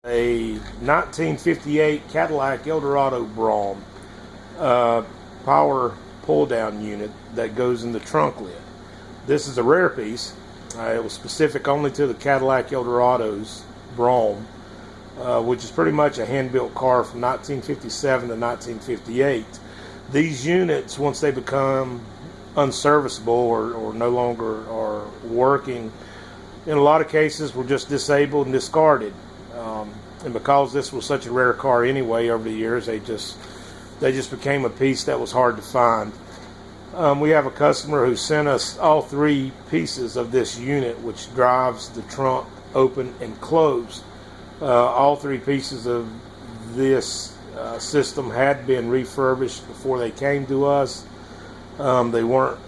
A 1958 Cadillac Eldorado Brougham power pull-down unit that goes in the trunk lid. This is a rare piece. It was specific only to the Cadillac Eldorado's Brougham, which is pretty much a hand-built car from 1957 to 1958. These units, once they become unserviceable or no longer are working, in a lot of cases were just disabled and discarded. And because this was such a rare car anyway over the years, they just became a piece that was hard to find. We have a customer who sent us all three pieces of this unit, which drives the trunk open and closed. All three pieces of this system had been refurbished before they came to us. They weren't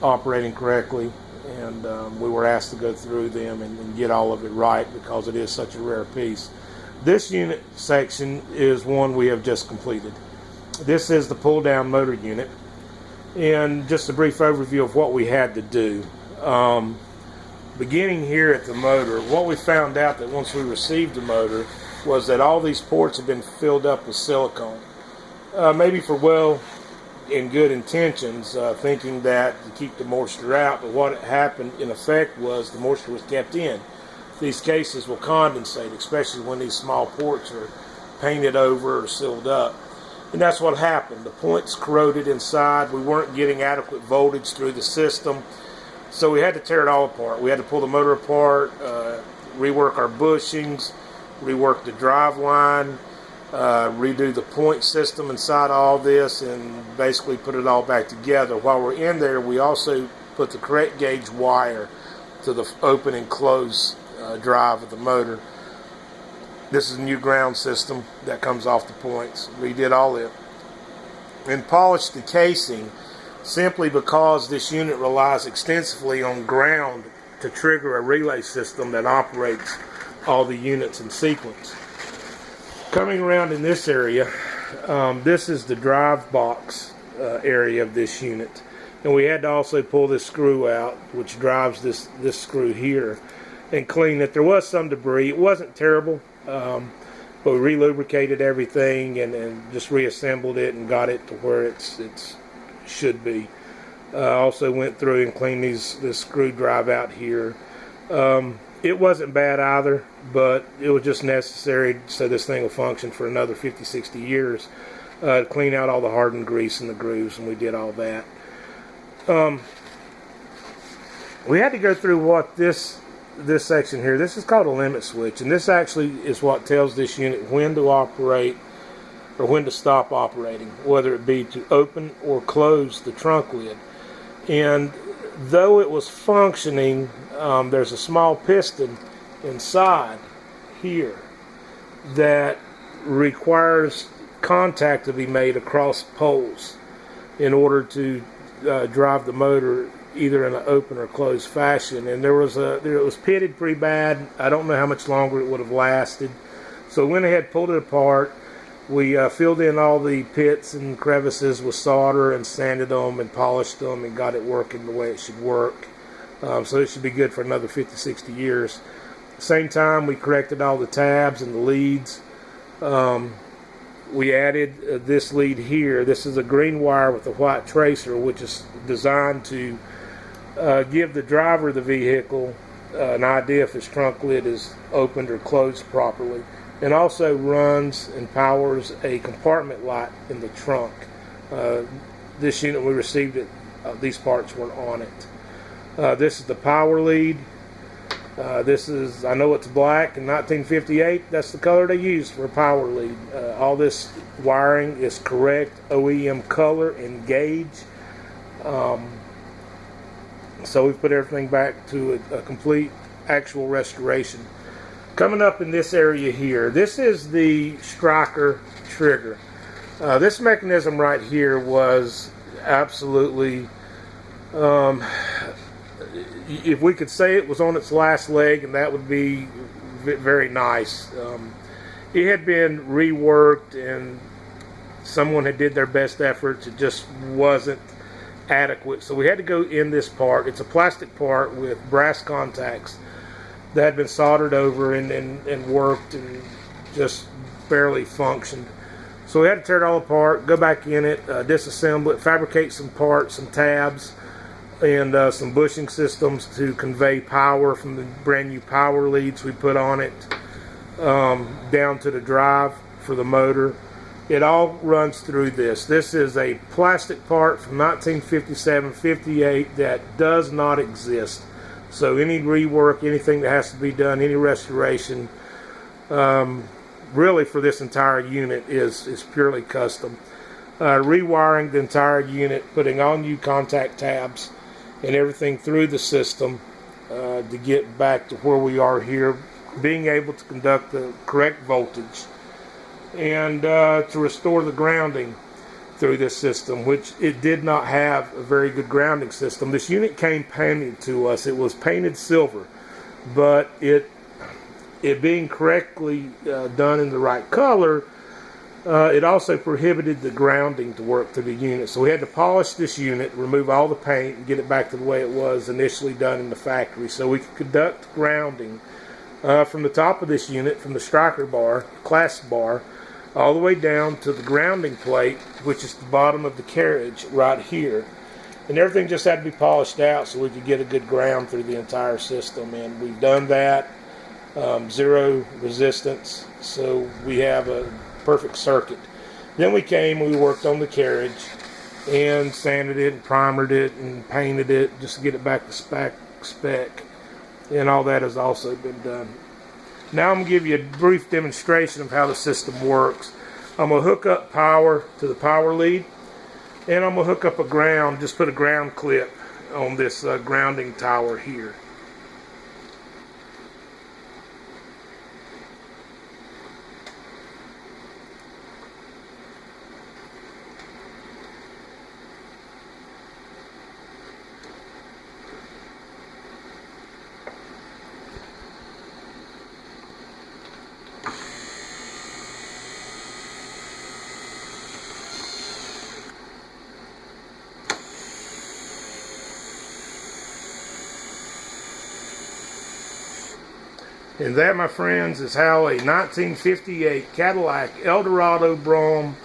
operating correctly, and we were asked to go through them and get all of it right because it is such a rare piece. This unit section is one we have just completed. This is the pull-down motor unit, and just a brief overview of what we had to do. Beginning here at the motor, what we found out that once we received the motor was that all these ports had been filled up with silicone, maybe for well and good intentions, thinking that to keep the moisture out, but what happened in effect was the moisture was kept in. These cases will condensate, especially when these small ports are painted over or sealed up. And that's what happened. The points corroded inside. We weren't getting adequate voltage through the system, so we had to tear it all apart. We had to pull the motor apart, rework our bushings, rework the drive line, redo the point system inside all this, and basically put it all back together. While we're in there, we also put the correct gauge wire to the open and close drive of the motor. This is a new ground system that comes off the points. Redid all it. And polished the casing simply because this unit relies extensively on ground to trigger a relay system that operates all the units in sequence. Coming around in this area, this is the drive box area of this unit. And we had to also pull this screw out, which drives this screw here, and clean it. There was some debris. It wasn't terrible. But we re-lubricated everything and just reassembled it and got it to where it should be. Also went through and cleaned this screw drive out here. It wasn't bad either, but it was just necessary so this thing will function for another 50-60 years, to clean out all the hardened grease in the grooves, and we did all that. We had to go through what this section here, this is called a limit switch, and this actually is what tells this unit when to operate or when to stop operating, whether it be to open or close the trunk lid. And though it was functioning, there's a small piston inside here that requires contact to be made across poles in order to drive the motor either in an open or closed fashion. And it was pitted pretty bad. I don't know how much longer it would have lasted. So we went ahead, pulled it apart. We filled in all the pits and crevices with solder and sanded them and polished them and got it working the way it should work. So it should be good for another 50-60 years. At the same time, we corrected all the tabs and the leads. We added this lead here. This is a green wire with a white tracer, which is designed to give the driver of the vehicle an idea if his trunk lid is opened or closed properly, and also runs and powers a compartment light in the trunk. This unit, we received it, these parts weren't on it. This is the power lead. This is, I know it's black in 1958, that's the color they used for a power lead. All this wiring is correct OEM color and gauge. So we've put everything back to a complete actual restoration. Coming up in this area here, this is the striker trigger. This mechanism right here was absolutely, if we could say it was on its last leg, and that would be very nice. It had been reworked and someone had did their best efforts. It just wasn't adequate, so we had to go in this part. It's a plastic part with brass contacts that had been soldered over and worked and just barely functioned. So we had to tear it all apart, go back in it, disassemble it, fabricate some parts, some tabs, and some bushing systems to convey power from the brand new power leads we put on it down to the drive for the motor. It all runs through this. This is a plastic part from 1957-58 that does not exist. So any rework, anything that has to be done, any restoration, really for this entire unit is purely custom. Rewiring the entire unit, putting all new contact tabs and everything through the system to get back to where we are here, being able to conduct the correct voltage and to restore the grounding through this system, which it did not have a very good grounding system. This unit came painted to us. It was painted silver, but it being correctly done in the right color, it also prohibited the grounding to work through the unit. So we had to polish this unit, remove all the paint, and get it back to the way it was initially done in the factory, so we could conduct grounding from the top of this unit, from the striker bar, clasp bar, all the way down to the grounding plate, which is the bottom of the carriage right here. And everything just had to be polished out so we could get a good ground through the entire system. And we've done that. Zero resistance, so we have a perfect circuit. Then we worked on the carriage and sanded it and primered it and painted it just to get it back to spec. And all that has also been done. Now I'm going to give you a brief demonstration of how the system works. I'm going to hook up power to the power lead, and I'm going to hook up a ground, just put a ground clip on this grounding tower here. And that, my friends, is how a 1958 Cadillac Eldorado Brougham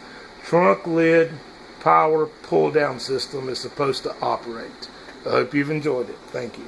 trunk lid power pull down system is supposed to operate. I hope you've enjoyed it. Thank you.